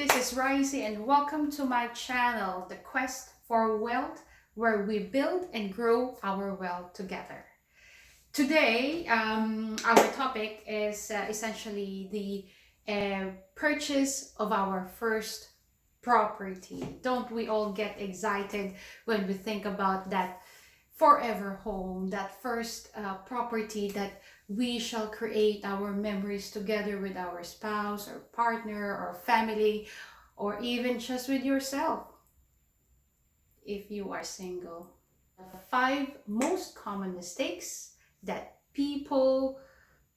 this is Risey and welcome to my channel, The Quest for Wealth, where we build and grow our wealth together. Today, our topic is essentially the purchase of our first property. Don't we all get excited when we think about that forever home, that first property that we shall create our memories together with our spouse or partner or family, or even just with yourself if you are single. The 5 most common mistakes that people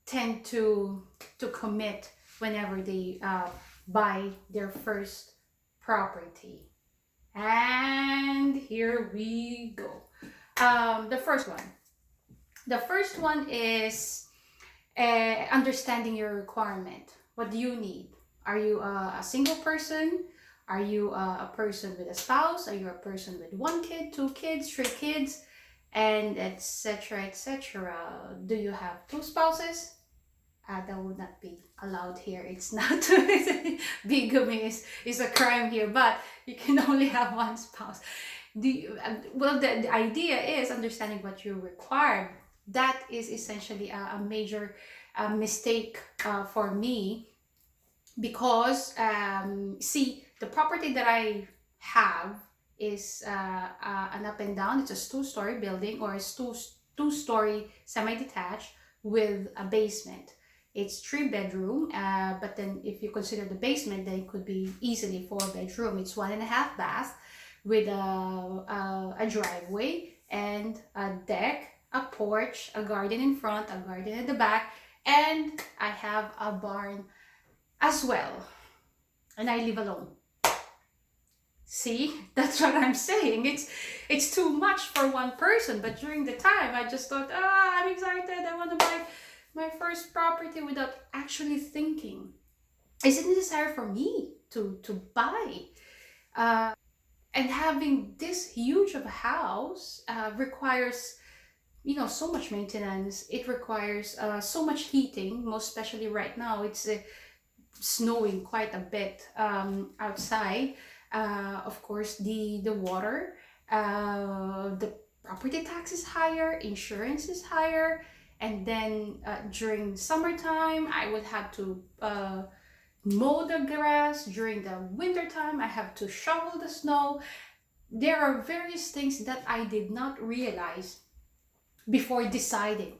tend to commit whenever they buy their first property. And here we go. The first one is understanding your requirement. What do you need? Are you a single person? Are you a person with a spouse? Are you a person with 1 kid, 2 kids, 3 kids, and etc., etc.? Do you have 2 spouses? That would not be allowed here. It's not. Bigamy is a crime here, but you can only have 1 spouse. The idea is understanding what you require. That is essentially a major mistake for me, because see, the property that I have is an up and down. It's a 2-story building, or a 2-story semi-detached with a basement. It's 3-bedroom, but then if you consider the basement, then it could be easily 4-bedroom. It's 1.5 bath with a driveway and a deck, a porch, a garden in front, a garden at the back, and I have a barn as well. And I live alone. See, that's what I'm saying. It's too much for 1 person, but during the time I just thought, I'm excited, I want to buy my first property, without actually thinking, is it necessary for me to buy? And having this huge of a house requires, so much maintenance. It requires so much heating, most especially right now. It's snowing quite a bit outside. Of course, the water, the property tax is higher, insurance is higher, and then during summertime, I would have to mow the grass. During the winter time, I have to shovel the snow. There are various things that I did not realize before deciding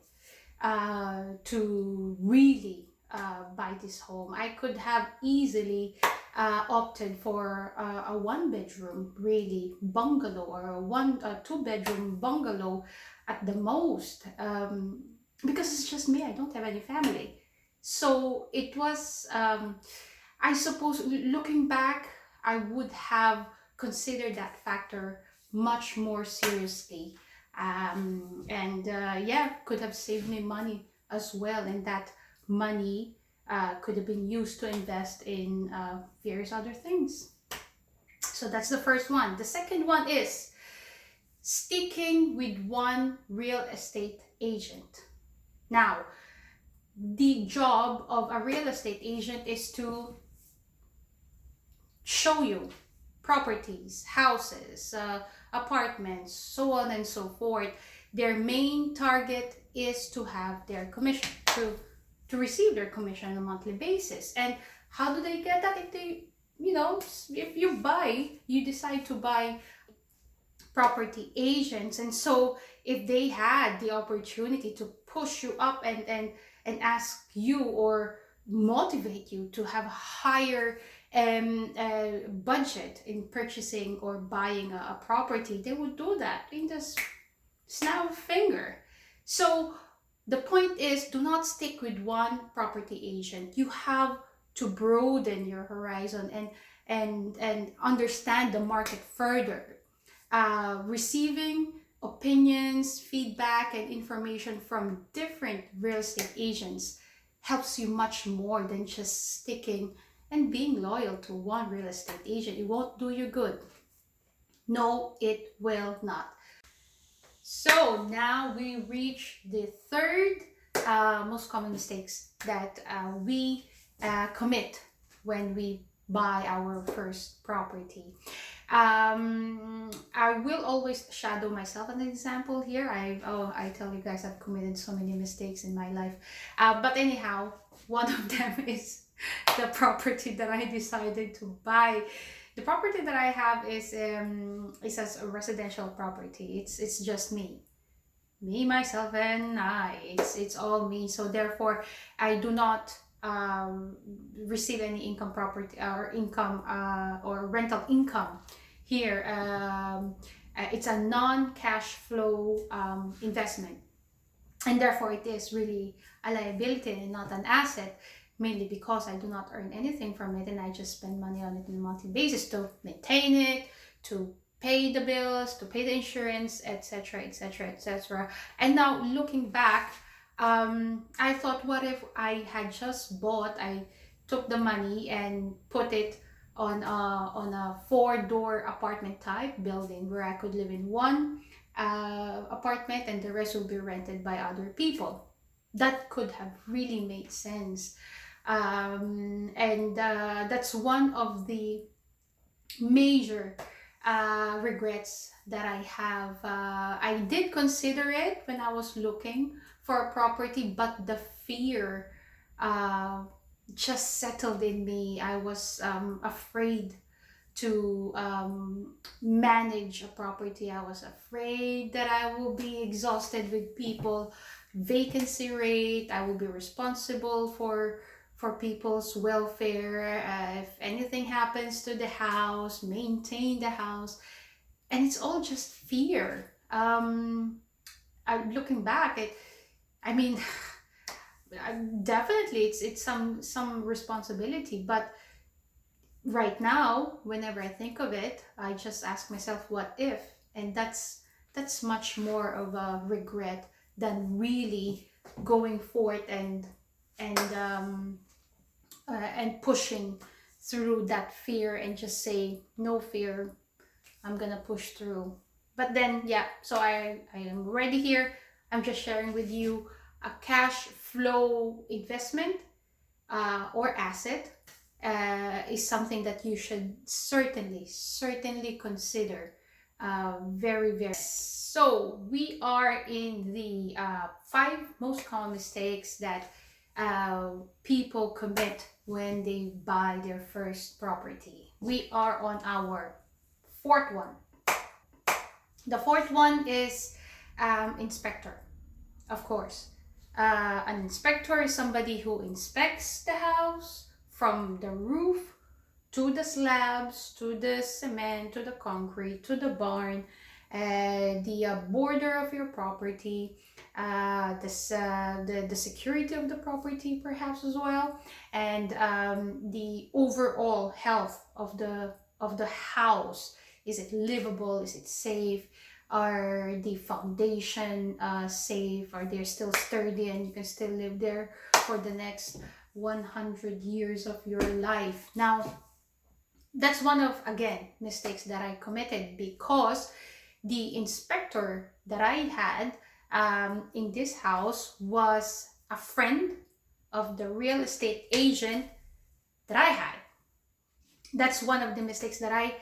to really buy this home. I could have easily opted for a 1-bedroom really bungalow, or a 2-bedroom bungalow at the most, because it's just me. I don't have any family. So it was, I suppose, looking back, I would have considered that factor much more seriously. Could have saved me money as well. And that money could have been used to invest in various other things. So that's the first one. The second one is sticking with 1 real estate agent. Now, the job of a real estate agent is to show you properties, houses, apartments, so on and so forth. Their main target is to have their commission, to receive their commission on a monthly basis. And how do they get that? If they, if you decide to buy property agents, and so if they had the opportunity to push you up and ask you, or motivate you to have a higher budget in purchasing or buying a property, they would do that in just snap of a finger. So the point is, do not stick with 1 property agent. You have to broaden your horizon and understand the market further. Receiving opinions, feedback, and information from different real estate agents helps you much more than just sticking and being loyal to 1 real estate agent. It won't do you good. No, it will not. So now we reach the 3rd most common mistakes that we commit when we buy our first property. I will always shadow myself an example here. I tell you guys, I've committed so many mistakes in my life. But anyhow, one of them is the property that I decided to buy. The property that I have is as a residential property. It's just me, myself, and I. It's all me. So therefore, I do not receive any income property or income or rental income here. It's a non-cash flow investment, and therefore it is really a liability and not an asset, mainly because I do not earn anything from it and I just spend money on it on a monthly basis to maintain it, to pay the bills, to pay the insurance, etc., etc., etc. And now looking back, I thought, what if I had just bought, I took the money and put it on a four-door apartment type building where I could live in one apartment and the rest will be rented by other people. That could have really made sense. And that's one of the major regrets that I have. I did consider it when I was looking for a property, but the fear uh, just settled in me. I was afraid to manage a property. I was afraid that I will be exhausted with people, vacancy rate. I will be responsible for people's welfare. If anything happens to the house, maintain the house, and it's all just fear. I'm looking back, I mean, definitely it's some responsibility, but right now, whenever I think of it, I just ask myself, what if? And that's much more of a regret than really going forth and pushing through that fear and just say, no fear, I'm gonna push through. But then, yeah, so I am ready here. I'm just sharing with you a cash flow investment or asset is something that you should certainly consider. Very, very. So we are in the 5 most common mistakes that people commit when they buy their first property. We are on our fourth one. The fourth one is inspector, of course. An inspector is somebody who inspects the house from the roof to the slabs, to the cement, to the concrete, to the barn, the border of your property, the security of the property perhaps as well, and the overall health of the house. Is it livable? Is it safe? Are the foundation safe? Are they still sturdy and you can still live there for the next 100 years of your life? Now, that's one of, again, mistakes that I committed, because the inspector that I had in this house was a friend of the real estate agent that I had. That's one of the mistakes that I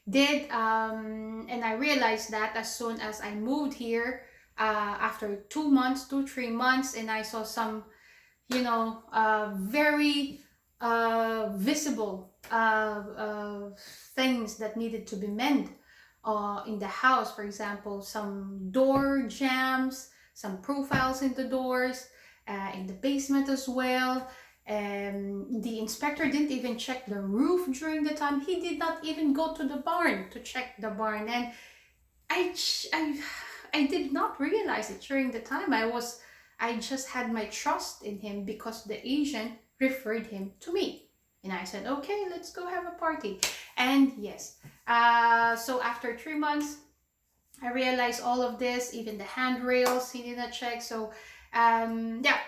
did, and I realized that as soon as I moved here, after 2 months, 3 months, and I saw some, very visible things that needed to be mended in the house. For example, some door jams, some profiles in the doors, in the basement as well. The inspector didn't even check the roof during the time. He did not even go to the barn to check the barn. And I did not realize it during the time. I just had my trust in him because the agent referred him to me. And I said, okay, let's go have a party. And yes, so after 3 months, I realized all of this, even the handrails he did not check. So yeah,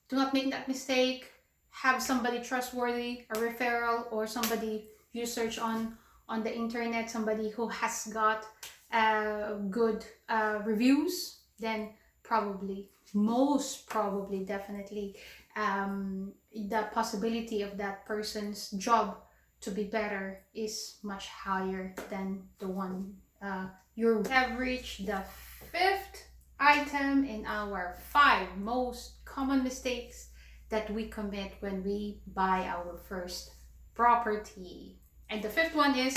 do not make that mistake. Have somebody trustworthy, a referral, or somebody you search on the internet, somebody who has got good reviews. Then probably, most probably, definitely, the possibility of that person's job to be better is much higher than the one you have reached the fifth item in our 5 most common mistakes that we commit when we buy our first property. And the fifth one is,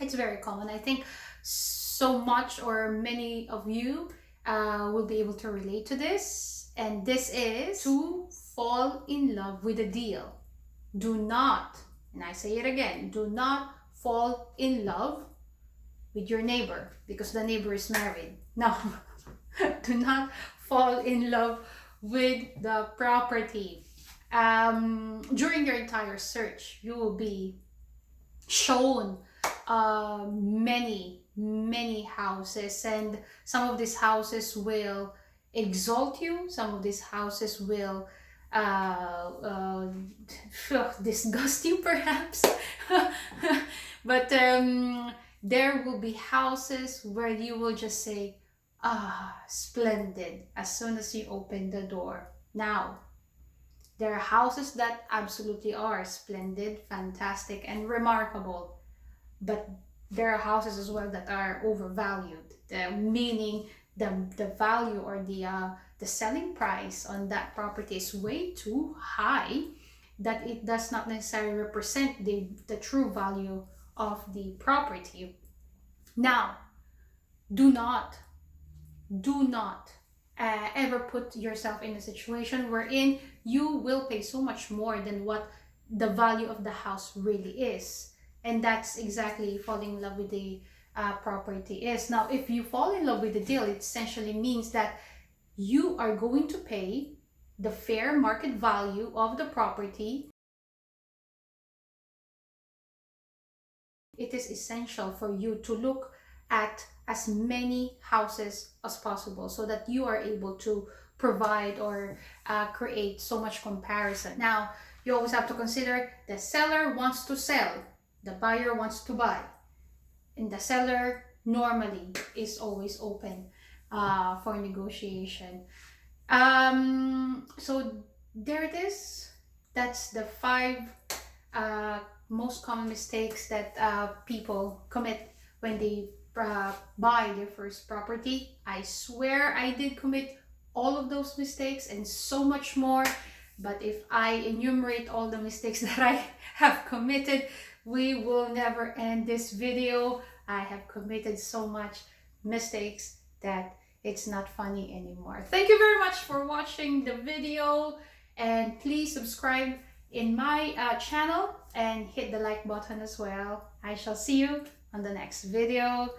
it's very common. I think so much or many of you will be able to relate to this. And this is to fall in love with a deal. Do not, and I say it again, do not fall in love with your neighbor because the neighbor is married. No, do not fall in love with the property. During your entire search, you will be shown many houses, and some of these houses will exalt you, some of these houses will disgust you perhaps. But there will be houses where you will just say, ah, splendid, as soon as you open the door. Now, there are houses that absolutely are splendid, fantastic, and remarkable. But there are houses as well that are overvalued, meaning the value or the selling price on that property is way too high, that it does not necessarily represent the true value of the property. Now, do not ever put yourself in a situation wherein you will pay so much more than what the value of the house really is. And that's exactly falling in love with the property is. Now, if you fall in love with the deal, it essentially means that you are going to pay the fair market value of the property. It is essential for you to look at as many houses as possible so that you are able to provide or create so much comparison. Now, you always have to consider the seller wants to sell, the buyer wants to buy, and the seller normally is always open for negotiation. So there it is. That's the 5 most common mistakes that people commit when they buy their first property. I swear I did commit all of those mistakes and so much more, but if I enumerate all the mistakes that I have committed, we will never end this video. I have committed so much mistakes that it's not funny anymore. Thank you very much for watching the video, and please subscribe in my channel and hit the like button as well. I shall see you on the next video.